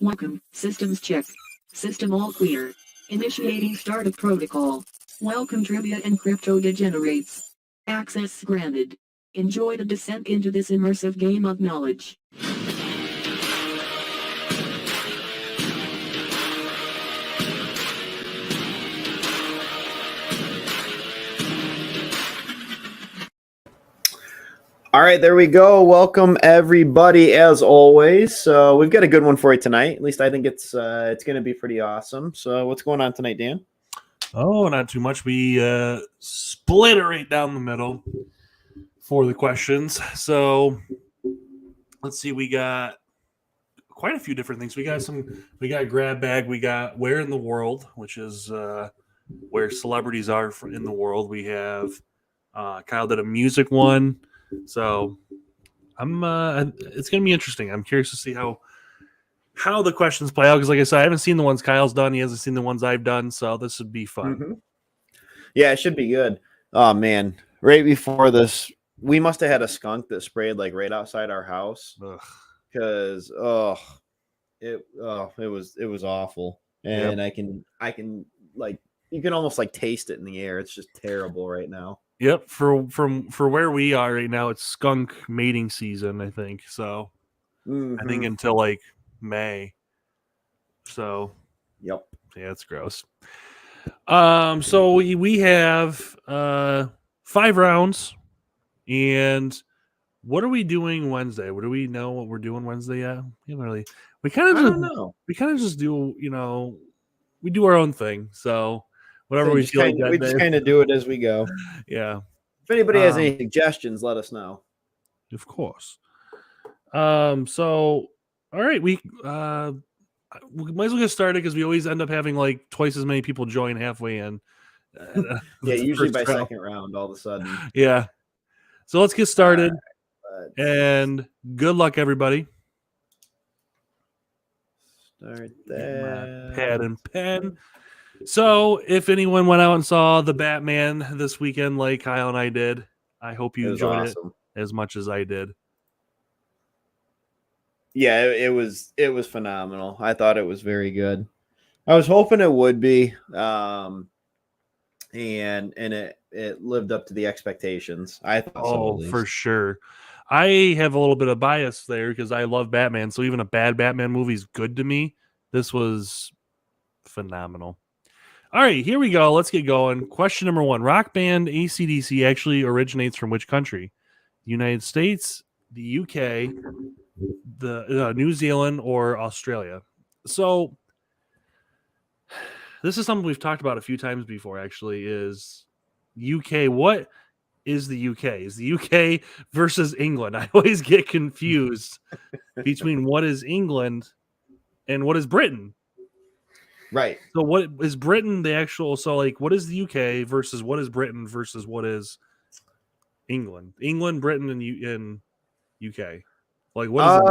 Welcome, systems check. System all clear. Initiating startup protocol. Welcome trivia and crypto degenerates. Access granted. Enjoy the descent into this immersive game of knowledge. All right, there we go. Welcome everybody, as always. So we've got a good one for you tonight. At least I think it's going to be pretty awesome. So what's going on tonight, Dan? Oh, not too much. We split it right down the middle for the questions. So let's see. We got quite a few different things. We got grab bag. We got where in the world, which is where celebrities are in the world. We have Kyle did a music one. So it's going to be interesting. I'm curious to see how the questions play out because, like I said, I haven't seen the ones Kyle's done. He hasn't seen the ones I've done. So this would be fun. Mm-hmm. Yeah, it should be good. Oh man, right before this, we must have had a skunk that sprayed like right outside our house because it was awful, and yep. I can like you can almost like taste it in the air. It's just terrible right now. Yep, for where we are right now, it's skunk mating season, I think. So I think until like May. So yep. Yeah, it's gross. So we have 5 rounds, and what are we doing Wednesday? What do we know what we're doing Wednesday yet? We kind of just do, we do our own thing. So whatever we feel like that we just kind of do it as we go. Yeah. If anybody has any suggestions, let us know. Of course. So all right, we might as well get started because we always end up having like twice as many people join halfway in. Yeah, usually by second round, all of a sudden. Yeah. So let's get started. And good luck, everybody. Start there. Pad and pen. So if anyone went out and saw The Batman this weekend like Kyle and I did, I hope you enjoyed it as much as I did. Yeah, it was phenomenal. I thought it was very good. I was hoping it would be, and it lived up to the expectations. I thought so. Oh, for sure. I have a little bit of bias there because I love Batman. So even a bad Batman movie is good to me. This was phenomenal. All right, here we go. Let's get going. Question number 1. Rock band AC/DC actually originates from which country? The United States, the UK, the New Zealand, or Australia? So this is something we've talked about a few times before, actually, is UK. What is the UK? Is the UK versus England? I always get confused between what is England and what is Britain. Right. So what is Britain the actual? So like, what is the UK versus what is Britain versus what is England? England, Britain, and UK. Like what is it?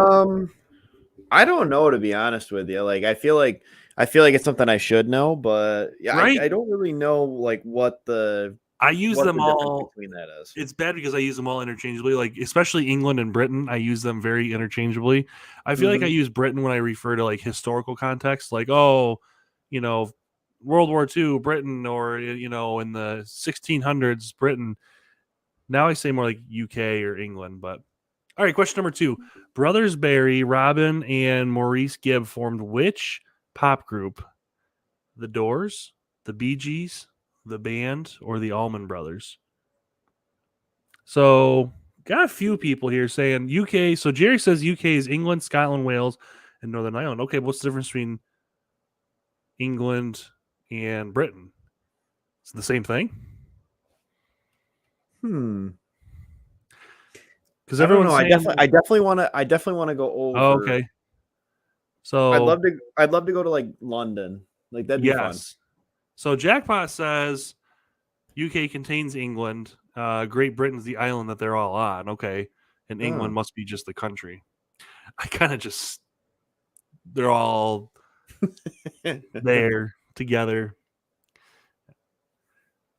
I don't know, to be honest with you. Like I feel like it's something I should know, but yeah, right? I don't really know like what the. I use them all. Between that is. It's bad because I use them all interchangeably. Like especially England and Britain, I use them very interchangeably. I feel like I use Britain when I refer to like historical context, like World War II, Britain, or in the 1600s, Britain. Now I say more like UK or England. But all right, question number 2: Brothers Barry, Robin, and Maurice Gibb formed which pop group? The Doors, the Bee Gees, the Band, or the Allman Brothers? So got a few people here saying UK. So Jerry says UK is England, Scotland, Wales, and Northern Ireland. Okay, what's the difference between England and Britain? It's the same thing. Because everyone, I definitely want to go over. Oh, okay. So I'd love to go to like London. Like that'd be fun. So Jackpot says UK contains England. Great Britain's the island that they're all on. Okay, and England must be just the country. I kind of they're all there together.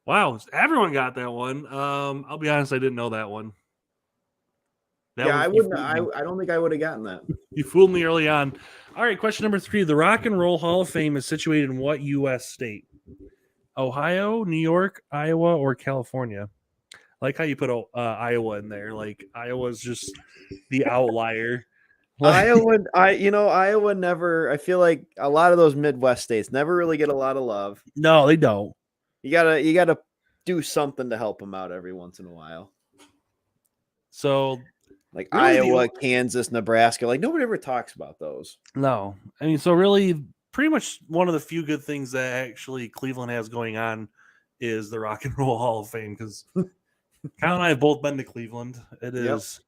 Wow, everyone got that one. I'll be honest, I didn't know that one. That Yeah, was, I wouldn't. I don't think I would have gotten that. you fooled me early on. All right, question number 3. The Rock and Roll Hall of Fame is situated in what U.S. state? Ohio, New York, Iowa, or California? I like how you put Iowa in there. Like Iowa's just the outlier. Like, Iowa never. I feel like a lot of those Midwest states never really get a lot of love. no, they don't. You gotta do something to help them out every once in a while. So Like really Iowa, Kansas, Nebraska. Like nobody ever talks about those. no. I mean, so really, pretty much one of the few good things that actually Cleveland has going on is the Rock and Roll Hall of Fame, because Kyle and I have both been to Cleveland. It is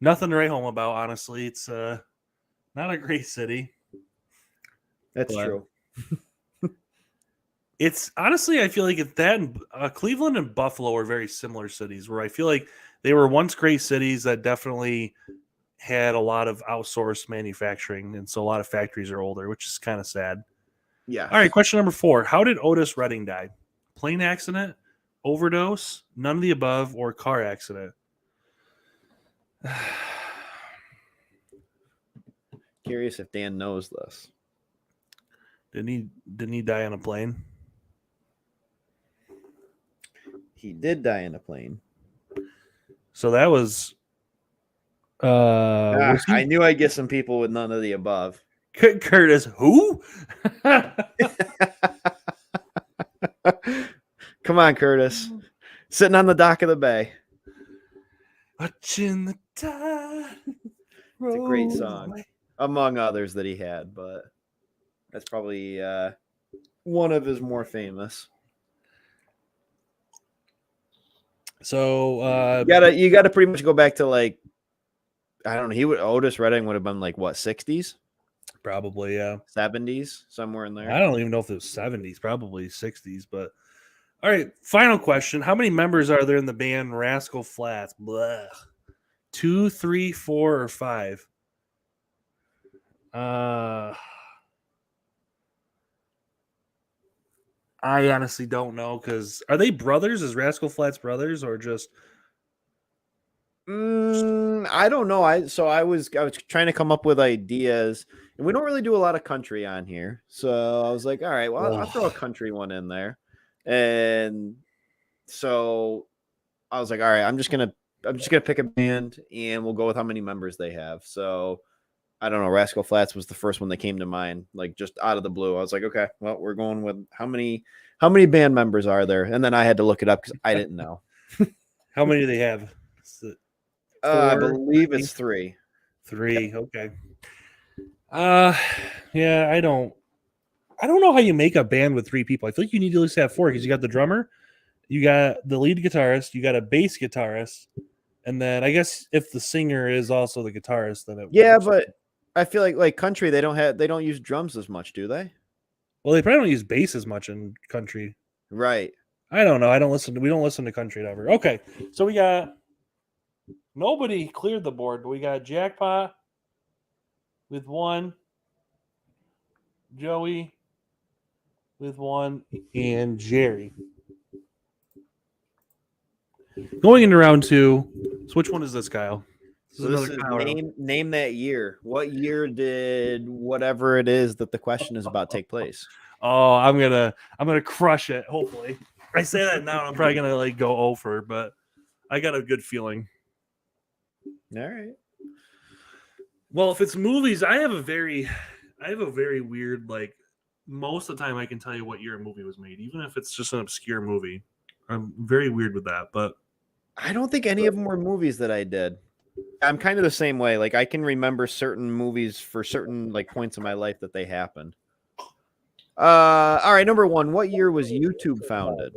nothing to write home about, honestly. It's not a great city. That's But true. it's honestly, I feel like Cleveland and Buffalo are very similar cities, where I feel like they were once great cities that definitely had a lot of outsourced manufacturing, and so a lot of factories are older, which is kind of sad. Yeah. All right, question number 4. How did Otis Redding die? Plane accident, overdose, none of the above, or car accident? Curious if Dan knows this. Didn't he die on a plane? He did die in a plane. So that was was he I knew I'd get some people with none of the above. Curtis who? Come on, Curtis. Sitting on the dock of the bay. Watching the tide. It's a great song, among others that he had, but that's probably one of his more famous. So You gotta pretty much go back to like, I don't know. Otis Redding would have been like what, 60s, probably, yeah. 70s, somewhere in there. I don't even know if it was 70s, probably 60s, but all right, final question. How many members are there in the band Rascal Flatts? Blah. 2, 3, 4, or 5? I honestly don't know, because are they brothers? Is Rascal Flatts brothers, or just I don't know. I was trying to come up with ideas, and we don't really do a lot of country on here. So I was like, all right, well, I'll throw a country one in there. And so I was like, all right, I'm just gonna pick a band, and we'll go with how many members they have. So I don't know. Rascal Flatts was the first one that came to mind, like just out of the blue. I was like, okay, well, we're going with how many band members are there? And then I had to look it up because I didn't know. how many do they have? I believe it's 3. 3. Okay. Yeah, I don't know how you make a band with 3 people. I feel like you need to at least have 4, because you got the drummer, you got the lead guitarist, you got a bass guitarist, and then I guess if the singer is also the guitarist, then it works. But I feel like country, they don't use drums as much, do they? Well, they probably don't use bass as much in country. Right. I don't know. We don't listen to country ever. Okay. So we got nobody cleared the board, but we got Jackpot with 1, Joey with 1, and Jerry. Going into round 2. So which one is this, Kyle? This is name that year. What year did whatever it is that the question is about take place? Oh, I'm gonna crush it. Hopefully, I say that now. I'm probably gonna go over, but I got a good feeling. All right. Well, if it's movies, I have a very weird, most of the time I can tell you what year a movie was made, even if it's just an obscure movie. I'm very weird with that, but I don't think any of them were movies that I did. I'm kind of the same way. Like I can remember certain movies for certain points in my life that they happened. All right, number 1. What year was YouTube founded?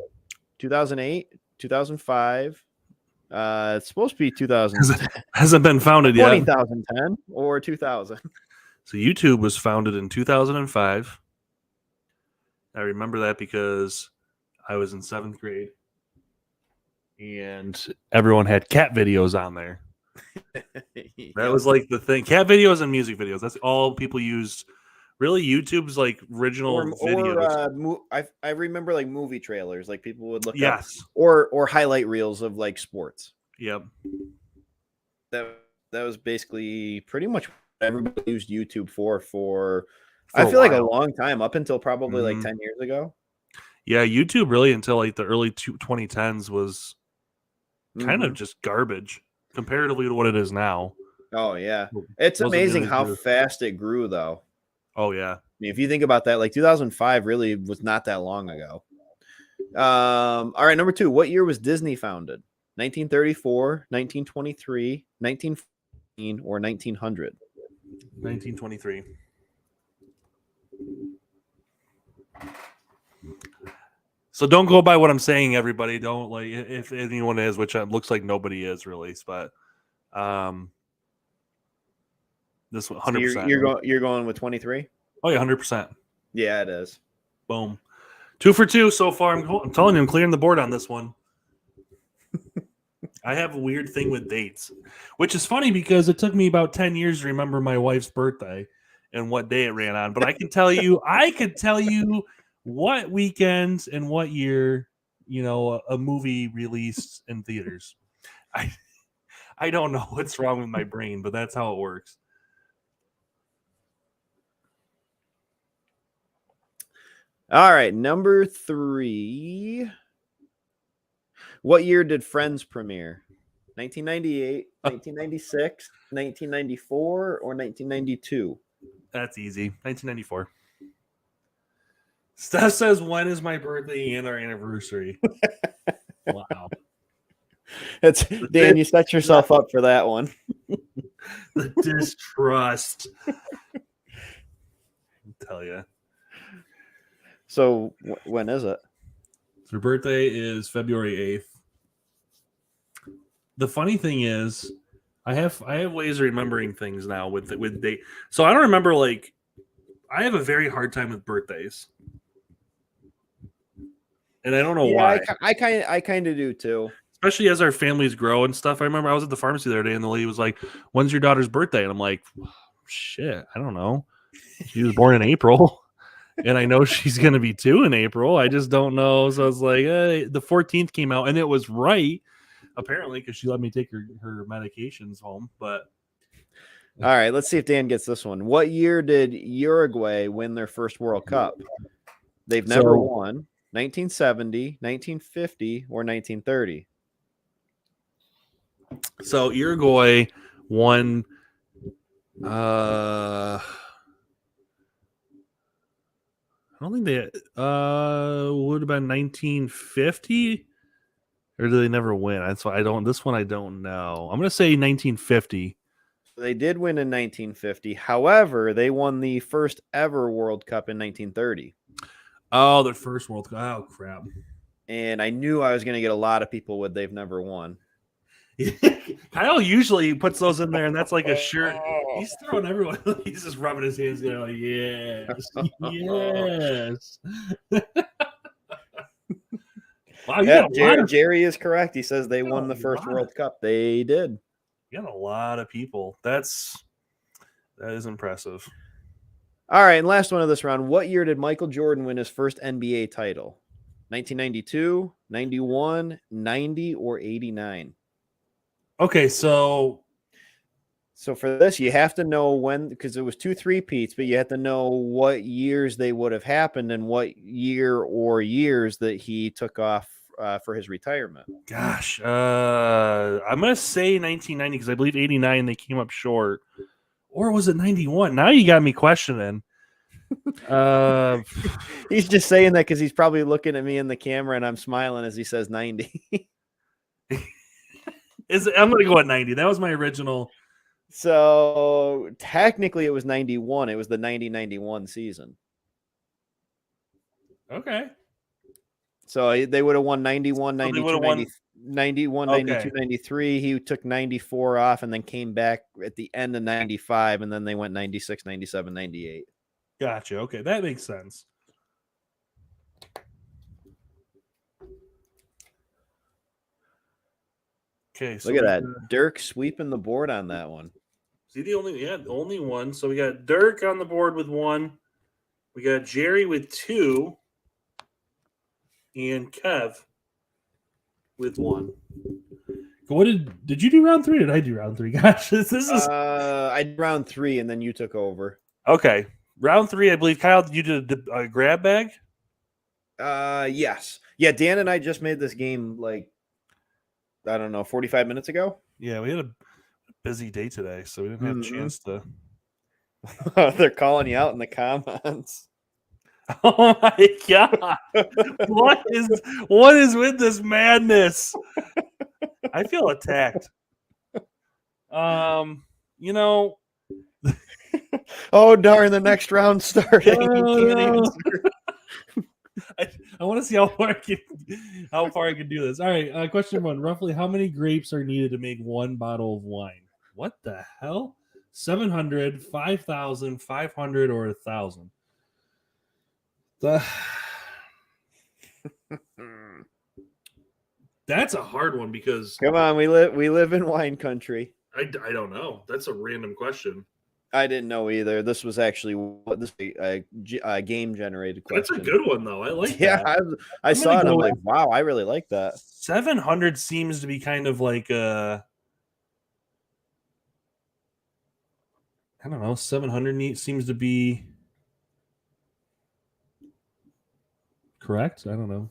2008, 2005. It's supposed to be 2000. Hasn't been founded yet. 2010 or 2000. So YouTube was founded in 2005. I remember that because I was in 7th grade, and everyone had cat videos on there. That was the thing. Cat videos and music videos. That's all people used. Really, YouTube's original videos. I remember movie trailers. People would look up, or highlight reels of sports. Yep. that was basically pretty much what everybody used YouTube for For I a feel like a while. long time, up until probably like Mhm. 10 years ago. Yeah, YouTube really until like the early 2010s was kind of Mhm. just garbage comparatively to what it is now. Oh yeah. It's Wasn't amazing nearly as how good. fast it grew though. Oh yeah. I mean, if you think about that, like 2005 really was not that long ago. All right, number 2. What year was Disney founded? 1934, 1923, 1914, or 1900? 1923. So don't go by what I'm saying, everybody. Don't like if anyone is, which looks like nobody is really, but this one So 100%. you're going with 23? Oh yeah, 100%. Yeah, it is. Boom. 2 for 2 so far. I'm telling you, I'm clearing the board on this one. I have a weird thing with dates, which is funny because it took me about 10 years to remember my wife's birthday and what day it ran on. But I could tell you what weekends and what year, a movie released in theaters. I I don't know what's wrong with my brain, but that's how it works. All right, number 3. What year did Friends premiere? 1998, 1996, 1994, or 1992? That's easy. 1994. Steph says, when is my birthday and our anniversary? Wow. It's Dan, you set yourself up for that one. The distrust. I'll tell you. So when is it? Her birthday is February 8th. The funny thing is, I have ways of remembering things now with date. So I don't remember, like, I have a very hard time with birthdays. And I don't know why. I kind of do too. Especially as our families grow and stuff. I remember I was at the pharmacy the other day and the lady was like, "When's your daughter's birthday?" And I'm like, "Shit, I don't know. She was born in April." And I know she's going to be 2 in April. I just don't know. So I was like, the 14th came out, and it was right, apparently, because she let me take her medications home. But all right, let's see if Dan gets this one. What year did Uruguay win their first World Cup? They've never won. 1970, 1950, or 1930? So Uruguay won. I don't think they would have been 1950, or do they never win? That's why I don't. This one I don't know. I'm gonna say 1950. They did win in 1950. However, they won the first ever World Cup in 1930. Oh, their first World Cup. Oh, crap. And I knew I was going to get a lot of people with they've never won. Kyle usually puts those in there, and that's like a shirt. He's throwing everyone. He's just rubbing his hands together like, yes, yes. Wow, yeah, Jerry is correct. He says they won the first World Cup. They did. You got a lot of people. That is impressive. All right, and last one of this round. What year did Michael Jordan win his first NBA title? 1992, 91, 90, or 89? Okay, so for this, you have to know when, because it was 2 3-peats, but you have to know what years they would have happened and what year or years that he took off for his retirement. Gosh, I'm going to say 1990 because I believe 89 they came up short. Or was it 91? Now you got me questioning. He's just saying that because he's probably looking at me in the camera and I'm smiling as he says 90. I'm going to go at 90. That was my original. So technically it was 91. It was the 90-91 season. Okay. So they would have won 91, 92, 91, Okay. 92, 93. He took 94 off and then came back at the end of 95, and then they went 96, 97, 98. Gotcha. Okay, that makes sense. Okay, so look at that. Dirk sweeping the board on that one. See, the only one. So we got Dirk on the board with 1. We got Jerry with 2. And Kev with 1. What did you do round 3? Or did I do round 3? Gosh, this is I did round 3, and then you took over. okay. Round 3, I believe. Kyle, you did a grab bag. Yes, yeah. Dan and I just made this game like I don't know, 45 minutes ago. Yeah, we had a busy day today, so we didn't have a chance to. They're calling you out in the comments. Oh my god! what is with this madness? I feel attacked. You know. Oh darn! The next round started. No. I want to see how far I can do this. All right, question 1. Roughly how many grapes are needed to make 1 bottle of wine? What the hell? 700, 5,000, 500, or 1,000? That's a hard one because come on, we live in wine country. I don't know. That's a random question. I didn't know either. This was actually a game generated question. That's a good one though. I like that. Yeah, I saw it. I'm like, wow, I really like that. 700 seems to be kind of like I don't know. 700 seems to be correct. I don't know.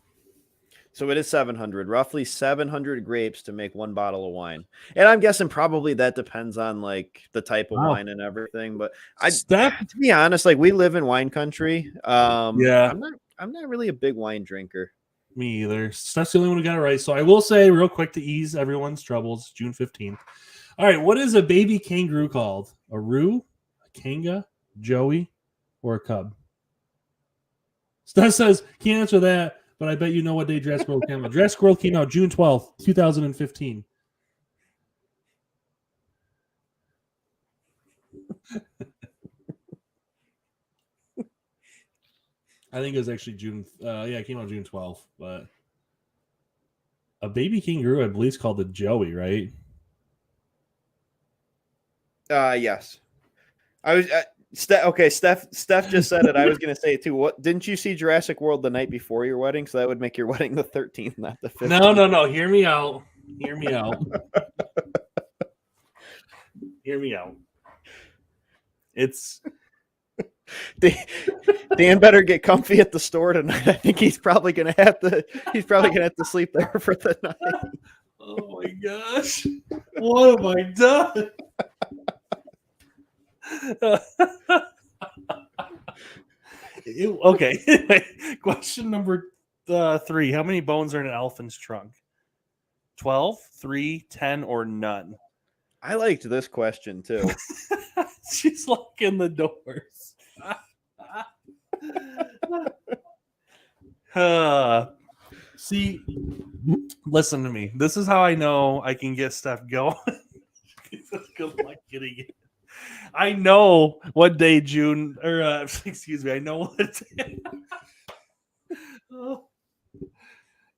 So it is 700, roughly 700 grapes to make 1 bottle of wine. And I'm guessing probably that depends on like the type of wine and everything. But to be honest, like we live in wine country. Yeah, I'm not really a big wine drinker. Me either. That's the only one who got it right. So I will say real quick to ease everyone's troubles, June 15th. All right, what is a baby kangaroo called? A roo, a kanga, joey, or a cub? Steph says, can't answer that. But I bet you know what day Dress Squirrel came out. Dress Squirrel came out June 12th, 2015. I think it was actually June. It came out June 12th. But a baby kangaroo, I believe, is called the Joey, right? Yes. I was. Steph just said it. I was going to say it too. What didn't you see Jurassic World the night before your wedding? So that would make your wedding the 13th, not the 15th. No. Hear me out. Hear me out. It's Dan better get comfy at the store tonight. I think he's probably gonna have to sleep there for the night. Oh my gosh. What have I done? Okay. Question number 3. How many bones are in an elephant's trunk? 12, 3, 10, or none? I liked this question too. She's locking the doors. See, listen to me. This is how I know I can get stuff going. Good luck getting it. I know what day June, or excuse me, I know what day. Oh.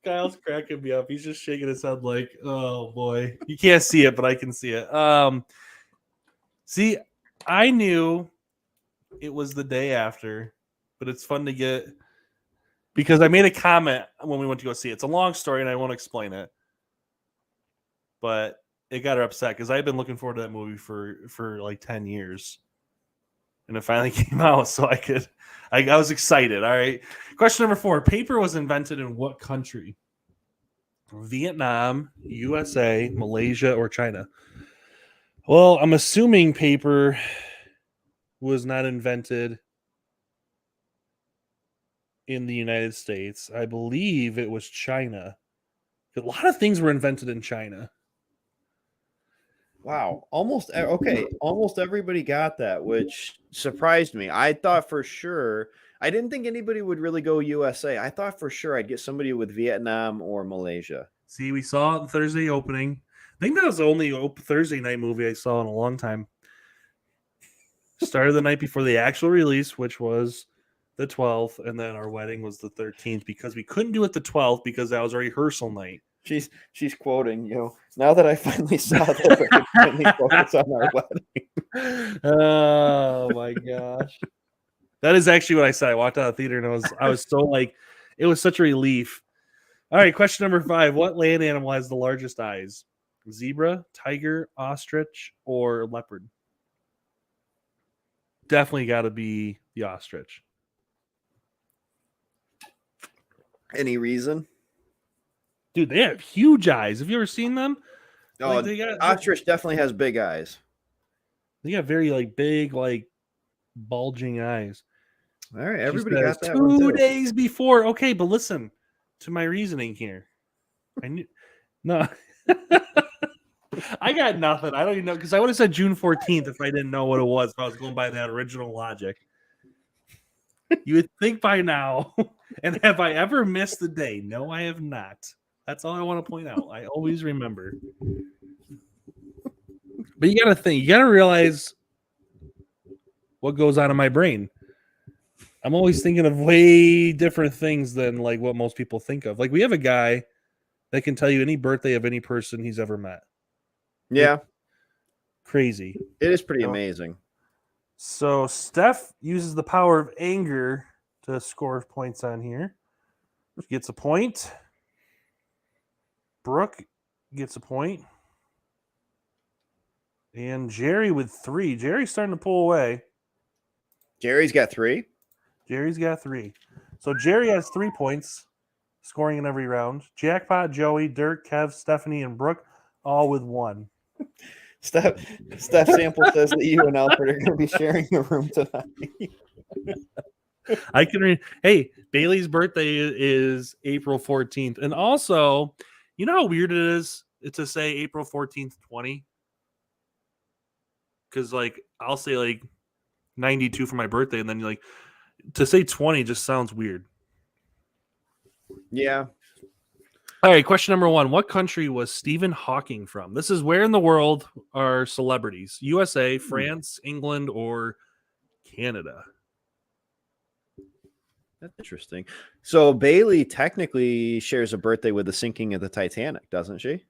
Kyle's cracking me up. He's just shaking his head like, oh boy. You can't see it, but I can see it. See, I knew it was the day after, but it's fun to get because I made a comment when we went to go see it. It's a long story and I won't explain it. But it got her upset because I had been looking forward to that movie for like 10 years. And it finally came out, so I was excited. All right. Question number 4. Paper was invented in what country? Vietnam, USA, Malaysia, or China? Well, I'm assuming paper was not invented in the United States. I believe it was China. A lot of things were invented in China. Wow. Almost everybody got that, which surprised me. I thought for sure, I didn't think anybody would really go USA. I thought for sure I'd get somebody with Vietnam or Malaysia. See, we saw it Thursday opening. I think that was the only Thursday night movie I saw in a long time. Started the night before the actual release, which was the 12th, and then our wedding was the 13th because we couldn't do it the 12th because that was our rehearsal night. She's quoting, now that I finally saw this, I can finally focus on our wedding. Oh my gosh. That is actually what I said. I walked out of the theater and I was so like, it was such a relief. All right, question number 5. What land animal has the largest eyes? Zebra, tiger, ostrich, or leopard? Definitely got to be the ostrich. Any reason? Dude, they have huge eyes. Have you ever seen them? Oh, Like, they got ostrich definitely has big eyes. They got very like big, like bulging eyes. All right, She everybody says, got that one 2 too. days before. Okay, but listen to my reasoning here. I knew no. I got nothing. I don't even know because I would have said June 14th if I didn't know what it was. If I was going by that original logic. You would think by now. And have I ever missed the day? No, I have not. That's all I want to point out. I always remember. But you got to think. You got to realize what goes on in my brain. I'm always thinking of way different things than like what most people think of. Like we have a guy that can tell you any birthday of any person he's ever met. Yeah, Crazy. it is pretty amazing. So Steph uses the power of anger to score points on here. She gets a point. Brooke gets a point. And Jerry with 3. Jerry's starting to pull away. Jerry's got 3. Jerry's got 3. So Jerry has 3 points, scoring in every round. Jackpot, Joey, Dirk, Kev, Stephanie, and Brooke, all with 1. Steph Sample says that you and Alfred are going to be sharing the room tonight. I can read. Hey, Bailey's birthday is April 14th. And also, you know how weird it is to say April 14th, 20? Because, like, I'll say, like, 92 for my birthday, and then, like, to say 20 just sounds weird. Yeah. All right, question number 1. What country was Stephen Hawking from? This is where in the world are celebrities? USA, France, England, or Canada? That's interesting. So Bailey technically shares a birthday with the sinking of the Titanic, doesn't she?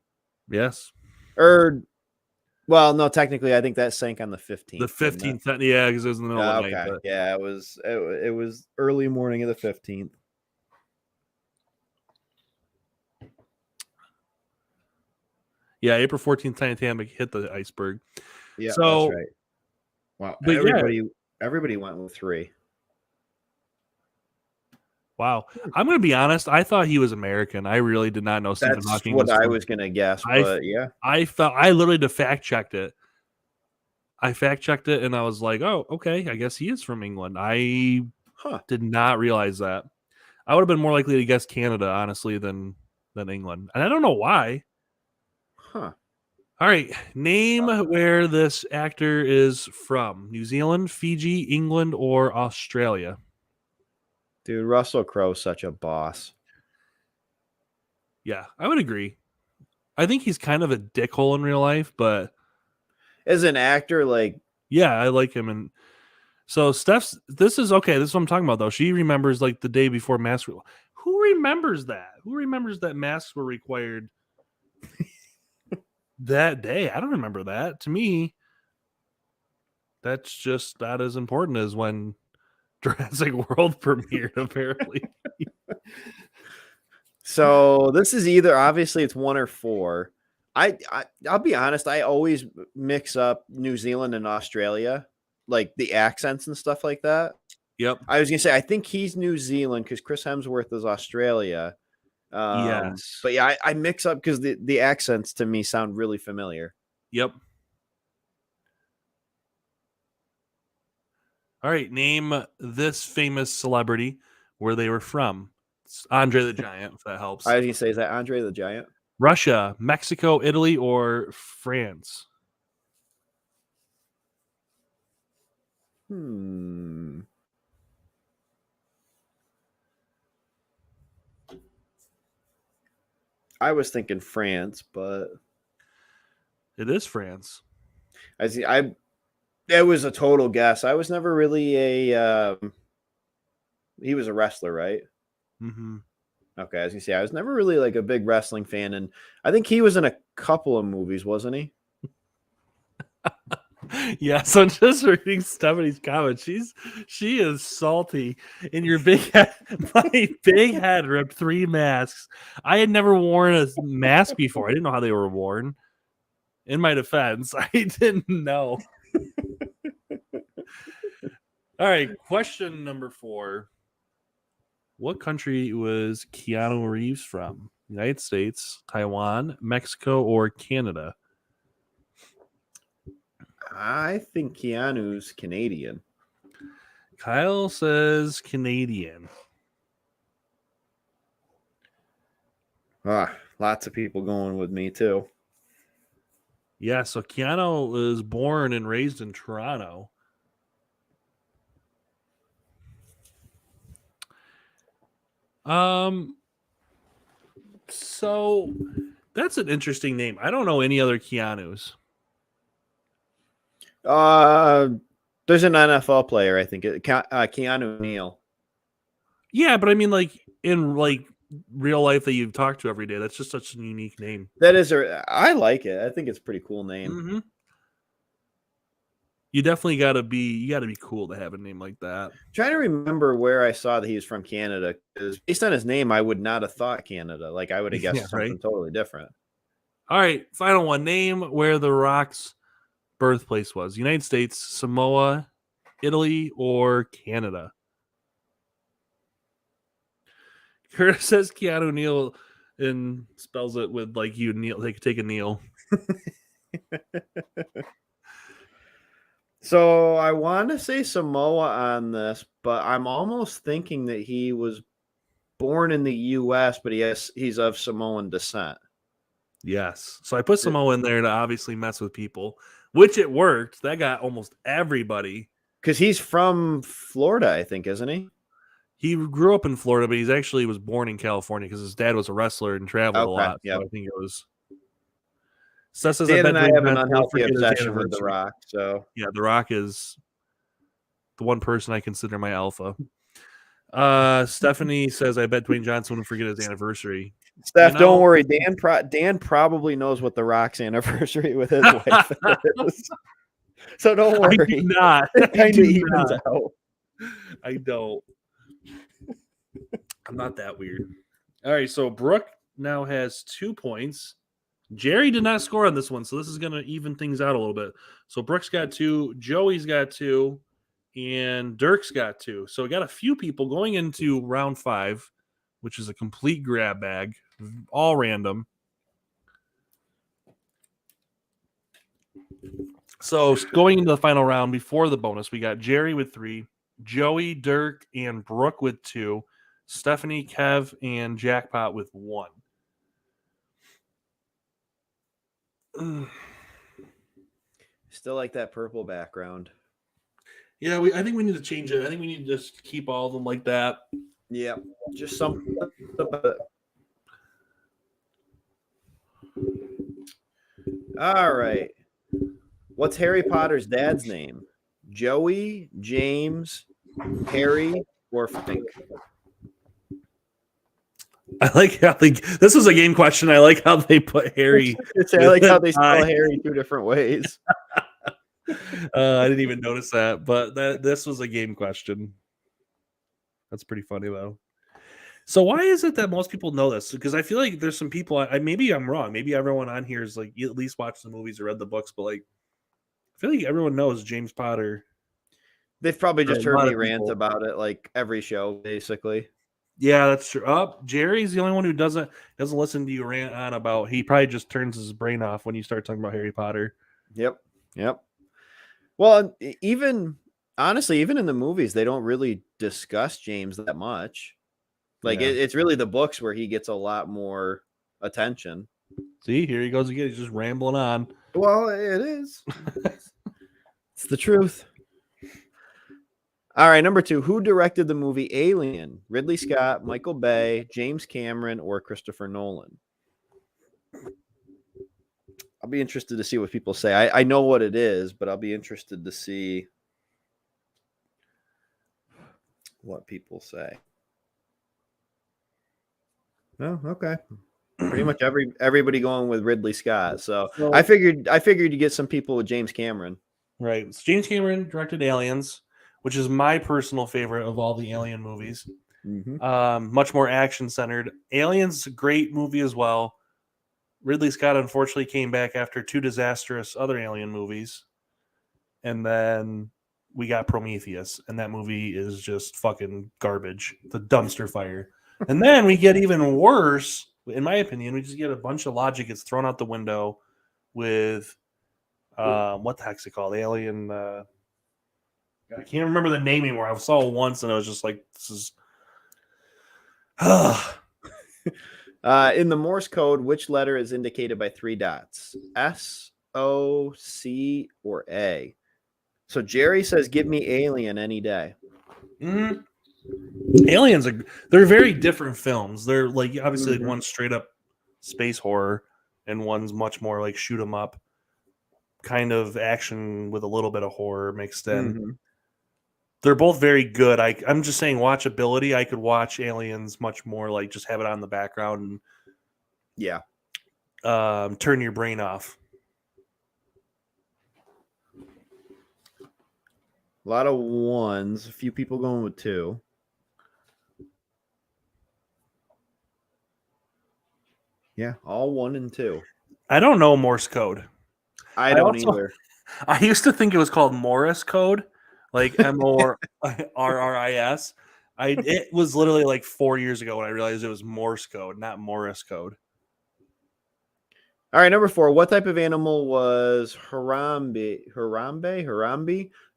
Yes. Well, no, technically, I think that sank on the 15th. The 15th, yeah, because it was in the middle of the okay. night. But... Yeah, it was early morning of the 15th. Yeah, April 14th, Titanic hit the iceberg. Yeah, so, that's right. Wow, but everybody went with 3. Wow, I'm going to be honest. I thought he was American. I really did not know Stephen Hawking. That's what I was going to guess. But yeah, I literally fact checked it. I fact checked it, and I was like, "Oh, okay. I guess he is from England." I did not realize that. I would have been more likely to guess Canada, honestly, than England, and I don't know why. Huh. All right, name where this actor is from: New Zealand, Fiji, England, or Australia. Dude, Russell Crowe's such a boss. Yeah, I would agree. I think he's kind of a dickhole in real life, but as an actor, like, yeah, I like him. And so this is okay. This is what I'm talking about, though. She remembers like the day before masks. Who remembers that? Who remembers that masks were required that day? I don't remember that. To me, that's just not as important as when Jurassic World premiered, apparently. So this is either, obviously it's 1 or 4. I'll be honest, I always mix up New Zealand and Australia, like the accents and stuff like that. Yep. I was gonna say I think he's New Zealand because Chris Hemsworth is Australia. Yes. But yeah, I mix up because the accents to me sound really familiar. Yep. All right, name this famous celebrity where they were from. It's Andre the Giant, if that helps. I was gonna say, is that Andre the Giant? Russia, Mexico, Italy, or France? I was thinking France, but it is France. It was a total guess. I was never really he was a wrestler, right? Mm-hmm. Okay, as you say, I was never really like a big wrestling fan, and I think he was in a couple of movies, wasn't he? Yeah, so just reading Stephanie's comments, she is salty. In your big head, my big head ripped 3 masks. I had never worn a mask before. I didn't know how they were worn. In my defense, I didn't know. All right, question number 4. What country was Keanu Reeves from? United States, Taiwan, Mexico, or Canada? I think Keanu's Canadian. Kyle says Canadian. Lots of people going with me too. Yeah, so Keanu was born and raised in Toronto. So that's an interesting name. I don't know any other Keanus. There's an NFL player, I think, Keanu Neal. Yeah, but I mean, like in like real life that you've talked to every day, that's just such a unique name. That is, I like it. I think it's a pretty cool name. Mm-hmm. You definitely gotta be cool to have a name like that. Trying to remember where I saw that he was from Canada, because based on his name, I would not have thought Canada. Like I would have guessed something totally different. All right, final one. Name where The Rock's birthplace was: United States, Samoa, Italy, or Canada. Curtis says Keanu Neal and spells it with like you kneel. Take a kneel. So I want to say Somoa on this, but I'm almost thinking that he was born in the U.S., but he's of Samoan descent. Yes. So I put Somoa in there to obviously mess with people, which it worked. That got almost everybody. Because he's from Florida, I think, isn't he? He grew up in Florida, but he's actually was born in California because his dad was a wrestler and traveled a lot. Yep. So I think it was. Seth says, Dan and I have an Johnson unhealthy obsession with The Rock. So yeah, The Rock is the one person I consider my alpha. Stephanie says, I bet Dwayne Johnson wouldn't forget his anniversary. Steph, don't worry. Dan probably knows what The Rock's anniversary with his wife is. So don't worry. I do not. It kind of evens out. I don't. I'm not that weird. All right, so Brooke now has 2 points. Jerry did not score on this one, so this is going to even things out a little bit. So Brooke's got 2, Joey's got 2, and Dirk's got 2. So we got a few people going into round 5, which is a complete grab bag, all random. So going into the final round before the bonus, we got Jerry with 3, Joey, Dirk, and Brooke with 2, Stephanie, Kev, and Jackpot with 1. Still like that purple background. Yeah, I think we need to change it. I think we need to just keep all of them like that. Yeah, just something. All right. What's Harry Potter's dad's name? Joey, James, Harry, or Frank? I like how this was a game question. I like how they put Harry. I like how they spell Harry 2 different ways. I didn't even notice that, but this was a game question. That's pretty funny though. So why is it that most people know this? Because I feel like there's some people. Maybe I'm wrong. Maybe everyone on here is like at least watched the movies or read the books, but like I feel like everyone knows James Potter. They've probably just heard me rant about it like every show, basically. Yeah, that's true. Jerry's the only one who doesn't listen to you rant on about. He probably just turns his brain off when you start talking about Harry Potter. Yep. Well, even in the movies, they don't really discuss James that much. Like it's really the books where he gets a lot more attention. See, here he goes again. He's just rambling on. Well, it is. It's the truth. All right, number 2. Who directed the movie Alien? Ridley Scott, Michael Bay, James Cameron, or Christopher Nolan? I'll be interested to see what people say. I know what it is, but I'll be interested to see what people say. Oh, okay. Pretty much everybody going with Ridley Scott. So I figured you get some people with James Cameron. Right. So James Cameron directed Aliens, which is my personal favorite of all the Alien movies. Mm-hmm. Much more action centered. Aliens, a great movie as well. Ridley Scott unfortunately came back after 2 disastrous other alien movies. And then we got Prometheus, and that movie is just fucking garbage. The dumpster fire. And then we get even worse, in my opinion, we just get a bunch of logic gets thrown out the window with what the heck's it called? Alien I can't remember the name anymore. I saw it once and I was just like, this is in the Morse code, which letter is indicated by 3 dots? S, O, C, or A? So Jerry says, give me Alien any day. Mm-hmm. Aliens they're very different films. They're like obviously like one's straight up space horror and one's much more like shoot 'em up kind of action with a little bit of horror mixed in. They're both very good. I'm just saying watchability. I could watch Aliens much more like just have it on the background and turn your brain off. A lot of 1s, a few people going with 2. Yeah, all 1 and 2. I don't know Morse code. I don't either. I used to think it was called Morris code, like MORRIS. It was literally like 4 years ago when I realized it was Morse code, not Morris code. All right, number 4. What type of animal was Harambe,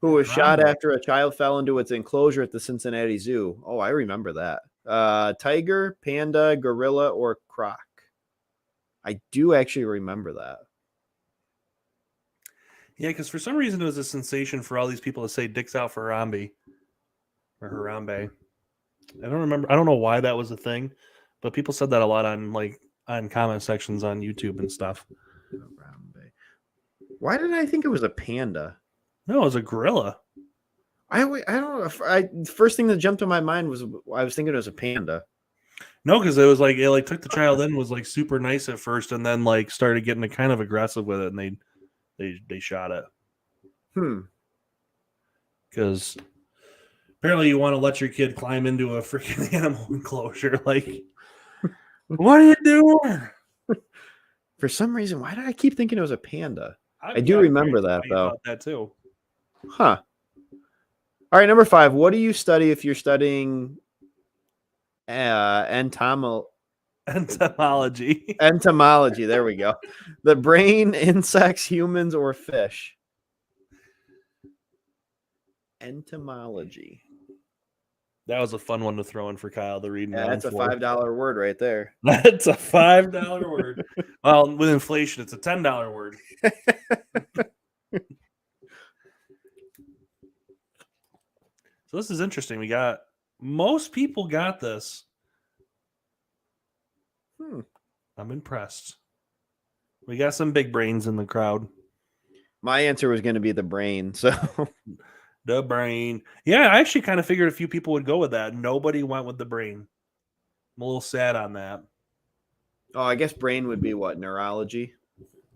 who was shot after a child fell into its enclosure at the Cincinnati Zoo? Oh, I remember that. Tiger, panda, gorilla, or croc? I do actually remember that. Yeah, because for some reason it was a sensation for all these people to say "dicks out for Harambe" or Harambe. I don't remember. I don't know why that was a thing, but people said that a lot on comment sections on YouTube and stuff. Why did I think it was a panda? No, it was a gorilla. I don't know. First thing that jumped to my mind was I was thinking it was a panda. No, because it was like it took the child in, was like super nice at first, and then like started getting kind of aggressive with it, and they shot it. Because apparently you want to let your kid climb into a freaking animal enclosure. Like, what are you doing? For some reason, why did I keep thinking it was a panda? I do remember that though. That too. Huh. All right, number 5. What do you study if you're studying entomology? Entomology. There we go. The brain, insects, humans, or fish? Entomology. That was a fun one to throw in for Kyle to read. Yeah, that's a $5 word right there. That's a $5 word. Well, with inflation, it's a $10 word. So this is interesting. We got most people got this. I'm impressed. We got some big brains in the crowd. My answer was going to be the brain. So the brain. Yeah, I actually kind of figured a few people would go with that. Nobody went with the brain. I'm a little sad on that. Oh, I guess brain would be what? Neurology?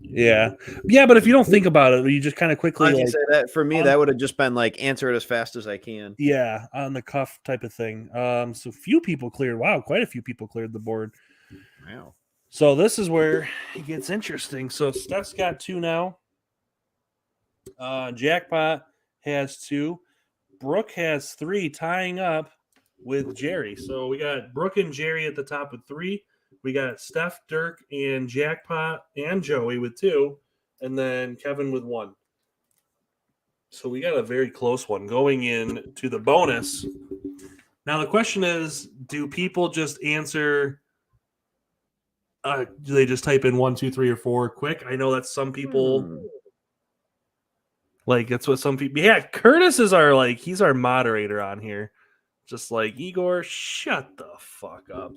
Yeah. Yeah, but if you don't think about it, you just kind of quickly say that for me, that would have just been like answer it as fast as I can. Yeah, on the cuff type of thing. So few people cleared. Wow, quite a few people cleared the board. Wow. So this is where it gets interesting. So Steph's got 2 now. Jackpot has 2. Brooke has 3, tying up with Jerry. So we got Brooke and Jerry at the top with 3. We got Steph, Dirk, and Jackpot and Joey with 2. And then Kevin with 1. So we got a very close one going in to the bonus. Now the question is, do people just answer... do they just type in 1, 2, 3, or 4 quick? I know that's some people... Like, that's what some people... Yeah, Curtis is he's our moderator on here. Just like, Igor, shut the fuck up.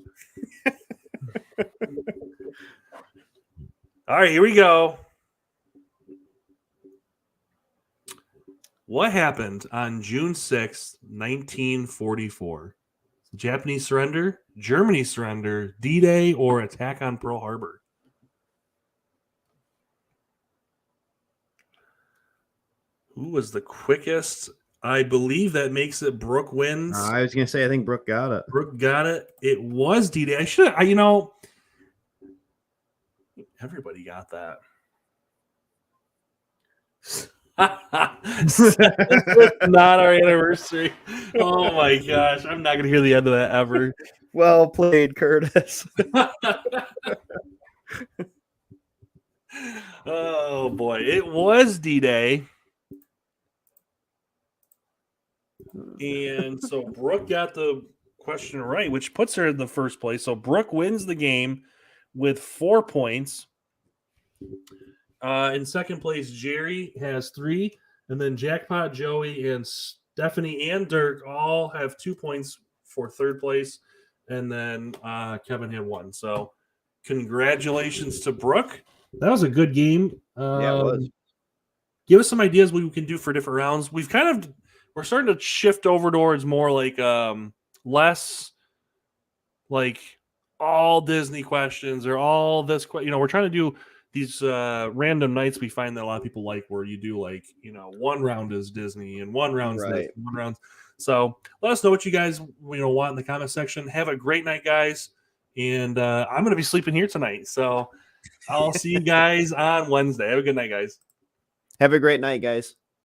All right, here we go. What happened on June 6th, 1944? Japanese surrender, Germany surrender, D-Day, or attack on Pearl Harbor? Who was the quickest? I believe that makes it Brooke wins. I was going to say, I think Brooke got it. Brooke got it. It was D-Day. Everybody got that. Not our anniversary. Oh my gosh. I'm not going to hear the end of that ever. Well played, Curtis. Oh boy. It was D-Day. And so Brooke got the question right, which puts her in the first place. So Brooke wins the game with 4 points. In second place, Jerry has 3. And then Jackpot, Joey, and Stephanie and Dirk all have 2 points for third place. And then Kevin had 1. So congratulations to Brooke. That was a good game. Yeah, it was. Give us some ideas what we can do for different rounds. We're starting to shift over towards more like less like all Disney questions or all this. We're trying to do these random nights. We find that a lot of people like where you do like one round is Disney and one round's this, one round. So let us know what you guys want in the comment section. Have a great night, guys. And I'm going to be sleeping here tonight. So I'll see you guys on Wednesday. Have a good night, guys. Have a great night, guys.